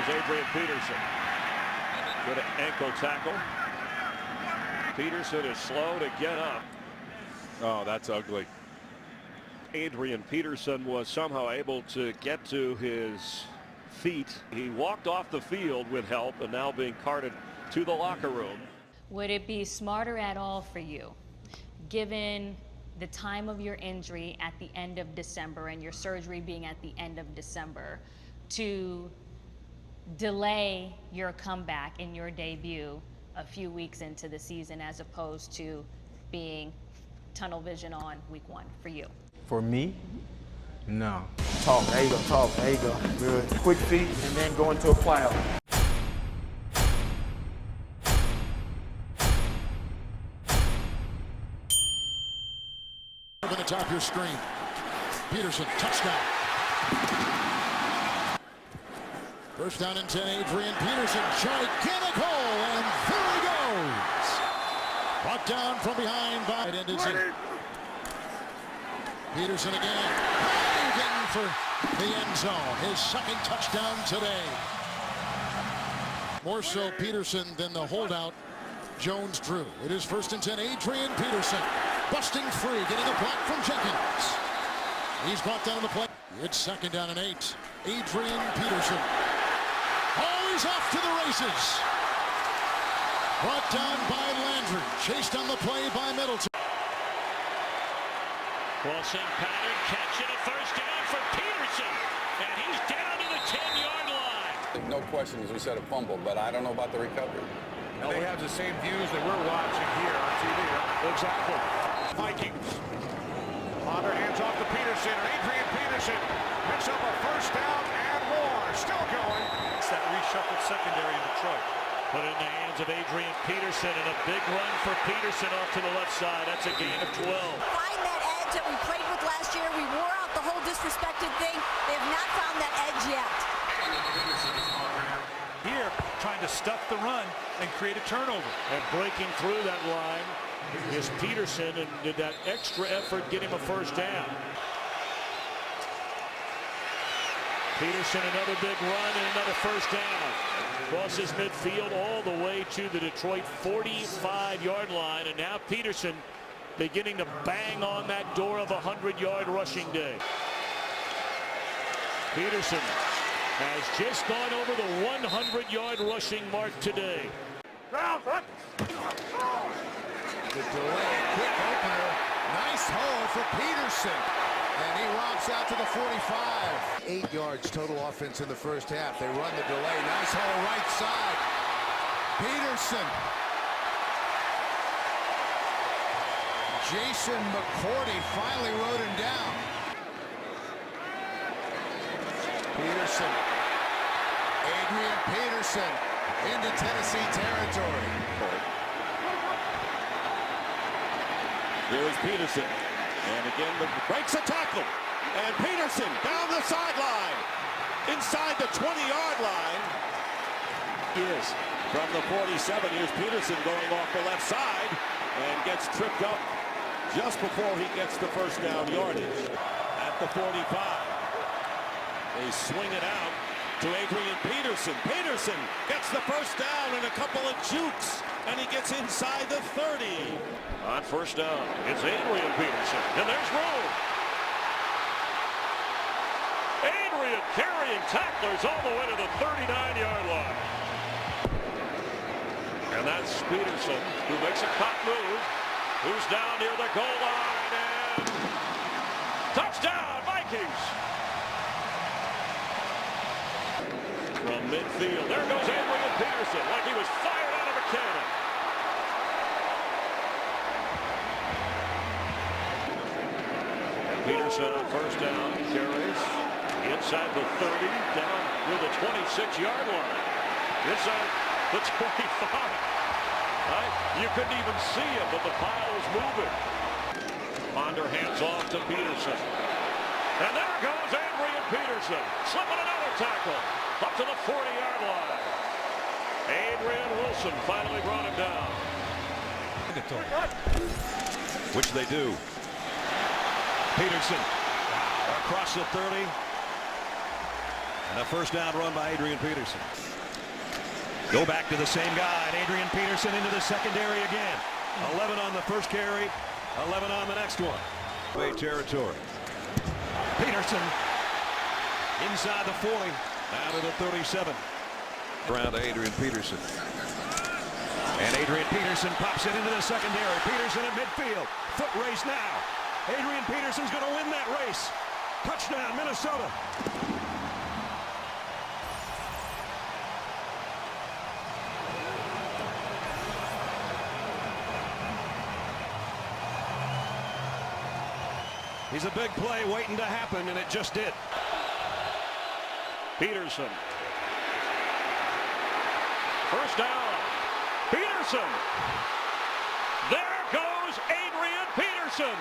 goes Adrian Peterson. Good ankle tackle. Peterson is slow to get up. Oh, that's ugly. Adrian Peterson was somehow able to get to his feet. He walked off the field with help and now being carted to the locker room. Would it be smarter at all for you, given the time of your injury at the end of December and your surgery being at the end of December, to delay your comeback and your debut a few weeks into the season as opposed to being tunnel vision on week 1 for you? For me, no. Talk, there you go, talk, there you go. Good. Quick feet and then go into a plyoff. Over the top of your screen. Peterson, touchdown. First down and 10, Adrian Peterson, gigantic hole, and there he goes. Brought down from behind by it ended it. Peterson again, getting for the end zone. His second touchdown today. More so Peterson than the holdout Jones drew. It is first and 10, Adrian Peterson. Busting free, getting a block from Jenkins. He's brought down the play. It's second down and 8. Adrian Peterson. Oh, he's off to the races. Brought down by Landry. Chased on the play by Middleton. Crossing pattern, catching a first down for Peterson. And he's down to the 10-yard line. No question, as we said, a fumble, but I don't know about the recovery. And they have the same views that we're watching here on TV. Exactly. Vikings. Ponder hands off to Peterson, and Adrian Peterson picks up a first down and more. Still going. It's that reshuffled secondary in Detroit. Put in the hands of Adrian Peterson, and a big run for Peterson off to the left side. That's a gain of 12. Find that edge that we played with last year. We wore out the whole disrespected thing. They have not found that edge yet. Here, trying to stuff the run and create a turnover. And breaking through that line is Peterson, and did that extra effort get him a first down. Peterson, another big run and another first down. Crosses midfield all the way to the Detroit 45-yard line, and now Peterson beginning to bang on that door of a 100-yard rushing day. Peterson has just gone over the 100-yard rushing mark today. The delay, quick opener. Nice hole for Peterson. And he romps out to the 45. 8 yards total offense in the first half. They run the delay. Nice hole right side. Peterson. Jason McCourty finally wrote him down. Peterson. Adrian Peterson into Tennessee territory. Here's Peterson. And again, breaks a tackle. And Peterson down the sideline. Inside the 20-yard line. Is from the 47. Here's Peterson going off the left side and gets tripped up just before he gets the first down yardage at the 45. They swing it out to Adrian Peterson. Peterson gets the first down and a couple of jukes, and he gets inside the 30. On first down, it's Adrian Peterson, and there's room. Adrian carrying tacklers all the way to the 39-yard line. And that's Peterson, who makes a cut move, who's down near the goal line, and touchdown, Vikings! From midfield, there goes Adrian Peterson, like he was fired out of a cannon. And Peterson on first down, carries inside the 30, down near the 26-yard line. Inside the 25. Right? You couldn't even see him, but the pile was moving. Ponder hands off to Peterson. And there goes Adrian Peterson, slipping another tackle up to the 40-yard line. Adrian Wilson finally brought him down. Which they do. Peterson across the 30. And a first down run by Adrian Peterson. Go back to the same guy. And Adrian Peterson into the secondary again. 11 on the first carry, 11 on the next one. Way territory. Peterson inside the 40, out of the 37. Around to Adrian Peterson. And Adrian Peterson pops it into the secondary. Peterson at midfield. Foot race now. Adrian Peterson's going to win that race. Touchdown, Minnesota. He's a big play waiting to happen, and it just did. Peterson. First down. Peterson. There goes Adrian Peterson.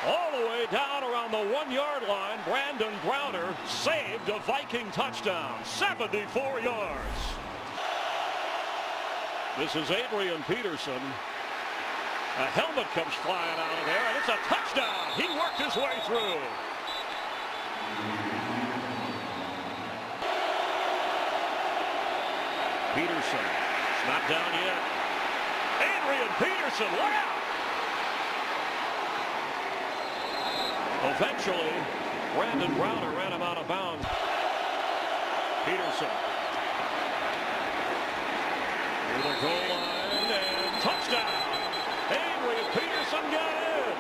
All the way down around the 1-yard line, Brandon Browner saved a Viking touchdown. 74 yards. This is Adrian Peterson. A helmet comes flying out of there, and it's a touchdown. He worked his way through. Peterson. It's not down yet. Adrian Peterson, wow! Eventually, Brandon Browner ran him out of bounds. Peterson. Near the goal line, and touchdown! Adrian Peterson got in.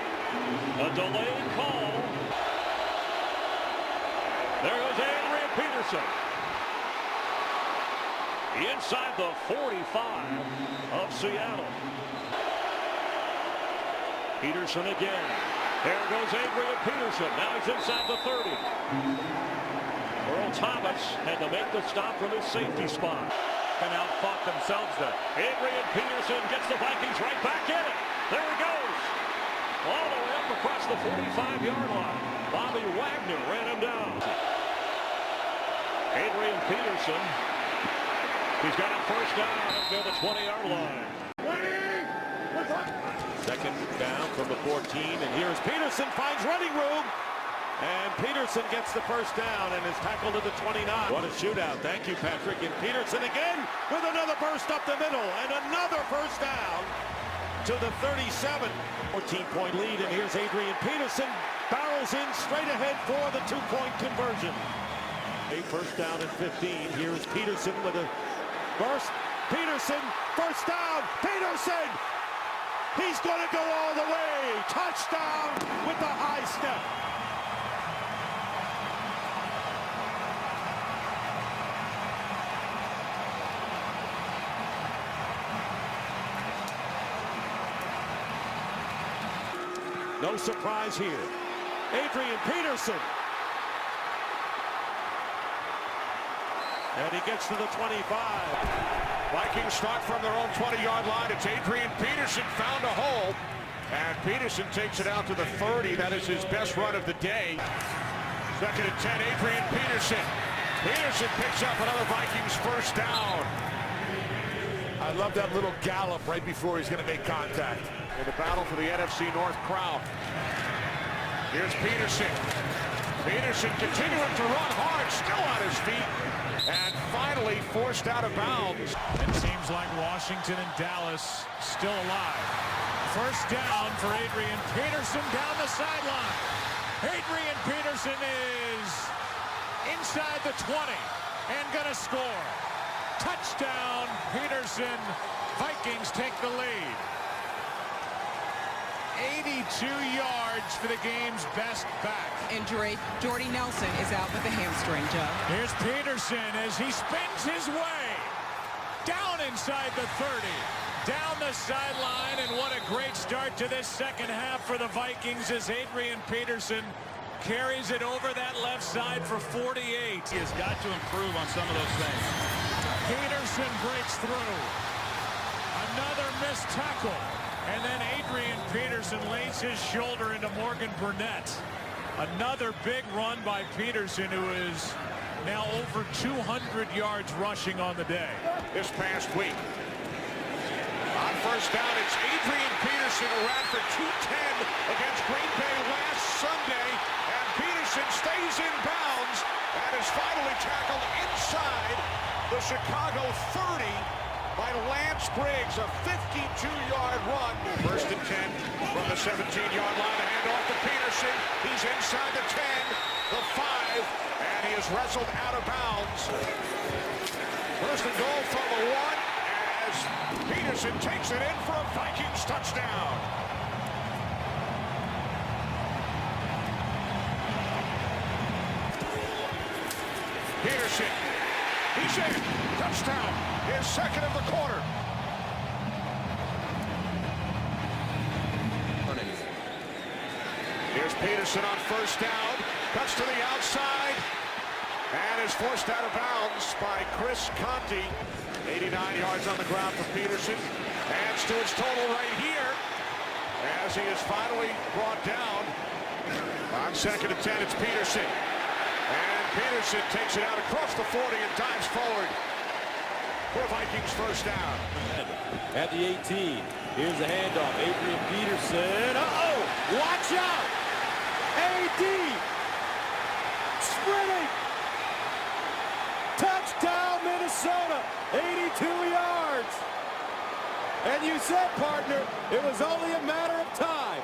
A delayed call. There goes Adrian Peterson. Inside the 45 of Seattle. Peterson again. There goes Adrian Peterson. Now he's inside the 30. Earl Thomas had to make the stop from his safety spot. And outfought themselves there. Adrian Peterson gets the Vikings right back in it. There he goes. All the way up across the 45-yard line. Bobby Wagner ran him down. Adrian Peterson. He's got a first down near the 20-yard line. Second down from the 14, and here's Peterson, finds running room, and Peterson gets the first down and is tackled at the 29. What a shootout. Thank you, Patrick. And Peterson again with another burst up the middle, and another first down to the 37. 14-point lead, and here's Adrian Peterson, barrels in straight ahead for the two-point conversion. A first down and 15. Here's Peterson with a burst. Peterson, first down. Peterson! He's going to go all the way. Touchdown with the high step. No surprise here. Adrian Peterson. And he gets to the 25. Vikings start from their own 20-yard line. It's Adrian Peterson found a hole. And Peterson takes it out to the 30. That is his best run of the day. Second and 10, Adrian Peterson. Peterson picks up another Vikings first down. I love that little gallop right before he's going to make contact. In the battle for the NFC North crown. Here's Peterson. Peterson continuing to run hard, still on his feet. And finally forced out of bounds. It seems like Washington and Dallas still alive. First down for Adrian Peterson down the sideline. Adrian Peterson is inside the 20 and gonna score. Touchdown, Peterson. Vikings take the lead. 82 yards for the game's best back. Injury. Jordy Nelson is out with a hamstring, Joe. Here's Peterson as he spins his way down inside the 30, down the sideline, and what a great start to this second half for the Vikings as Adrian Peterson carries it over that left side for 48. He has got to improve on some of those things. Peterson breaks through. Another missed tackle. And then Adrian Peterson lays his shoulder into Morgan Burnett. Another big run by Peterson, who is now over 200 yards rushing on the day. This past week. On first down. It's Adrian Peterson, who ran for 210 against Green Bay last Sunday. And Peterson stays in bounds and is finally tackled inside the Chicago 30 by Lance Briggs, a 52-yard run. First and 10 from the 17-yard line. A handoff to Peterson. He's inside the 10, the 5, and he is wrestled out of bounds. First and goal from the 1 as Peterson takes it in for a Vikings touchdown. Peterson, he's in. Touchdown. His second of the quarter. Here's Peterson on first down. Cuts to the outside. And is forced out of bounds by Chris Conti. 89 yards on the ground for Peterson. Adds to its total right here as he is finally brought down. On second and 10, it's Peterson. And Peterson takes it out across the 40 and dives forward for Vikings first down. At the 18, here's the handoff. Adrian Peterson. Uh-oh! Watch out! AD! Sprinting! Touchdown, Minnesota! 82 yards! And you said, partner, it was only a matter of time.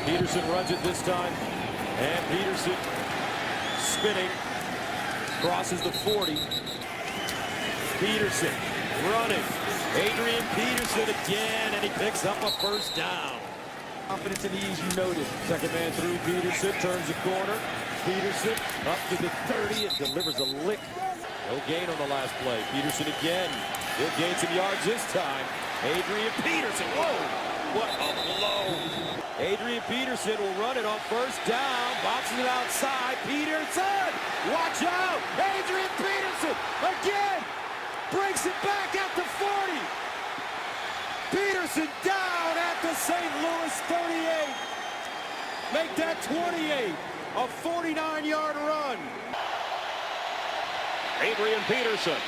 Peterson runs it this time. And Peterson spinning. Crosses the 40. Peterson running. Adrian Peterson again, and he picks up a first down. Confidence and ease, you noted. Second man through. Peterson turns the corner. Peterson up to the 30 and delivers a lick. No gain on the last play. Peterson again. He'll gain some yards this time. Adrian Peterson. Whoa! What a blow. Adrian Peterson will run it on first down. Boxes it outside. Peterson! Watch out! Adrian Peterson again! Breaks it back at the 40. Peterson down at the St. Louis 38. Make that 28. A 49-yard run. Adrian Peterson.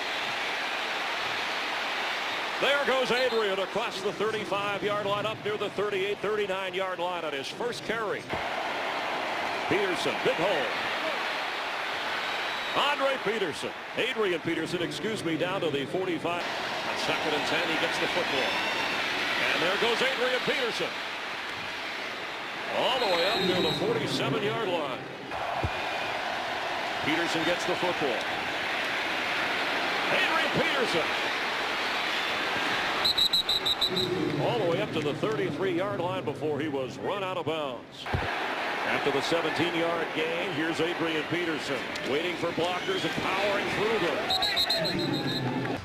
There goes Adrian across the 35-yard line up near the 38, 39-yard line on his first carry. Peterson, big hole. Adrian Peterson, excuse me, down to the 45. On second and 10, he gets the football. And there goes Adrian Peterson. All the way up near the 47-yard line. Peterson gets the football. Adrian Peterson. All the way up to the 33-yard line before he was run out of bounds. After the 17-yard gain, here's Adrian Peterson waiting for blockers and powering through them.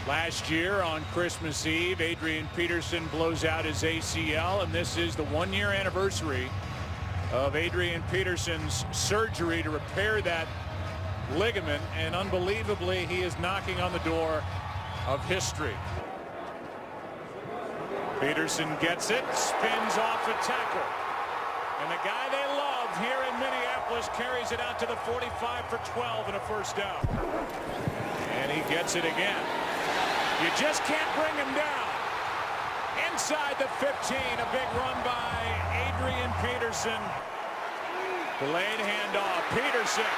Last year on Christmas Eve, Adrian Peterson blows out his ACL, and this is the one-year anniversary of Adrian Peterson's surgery to repair that ligament, and unbelievably, he is knocking on the door of history. Peterson gets it, spins off a tackle. And the guy they love here in Minneapolis carries it out to the 45 for 12 and a first down. And he gets it again. You just can't bring him down. Inside the 15, a big run by Adrian Peterson. Delayed handoff. Peterson.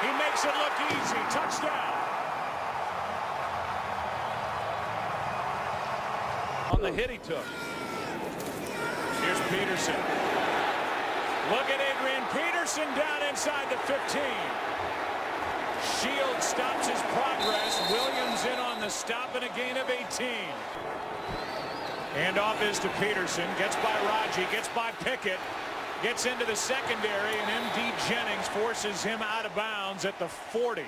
He makes it look easy. Touchdown. On the hit he took. Here's Peterson. Look at Adrian Peterson down inside the 15. Shields stops his progress. Williams in on the stop and a gain of 18. Handoff is to Peterson. Gets by Raji. Gets by Pickett. Gets into the secondary, and M.D. Jennings forces him out of bounds at the 40.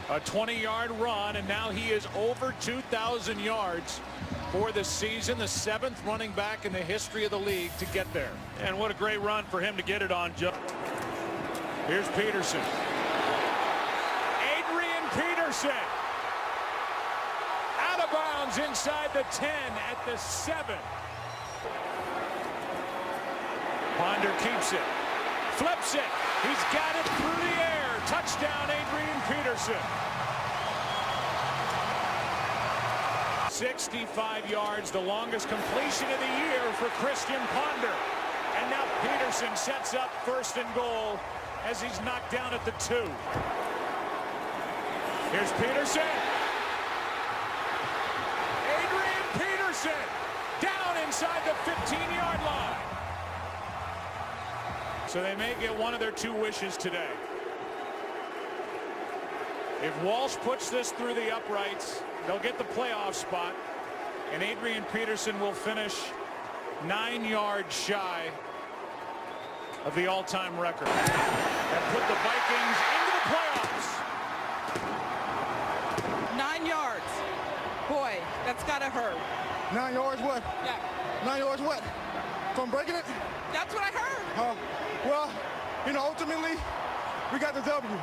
A 20-yard run, and now he is over 2,000 yards for the season, the 7th running back in the history of the league to get there. And what a great run for him to get it on, Joe. Here's Peterson. Adrian Peterson. Out of bounds inside the 10 at the 7. Ponder keeps it. Flips it. He's got it through the air. Touchdown, Adrian Peterson. 65 yards, the longest completion of the year for Christian Ponder. And now Peterson sets up 1st and goal as he's knocked down at the 2. Here's Peterson. Adrian Peterson down inside the 15-yard line. So they may get one of their 2 wishes today. If Walsh puts this through the uprights, they'll get the playoff spot, and Adrian Peterson will finish 9 yards shy of the all-time record and put the Vikings into the playoffs. 9 yards. Boy, that's gotta hurt. 9 yards what? Yeah. 9 yards what? From breaking it? That's what I heard. Well, ultimately, we got the W.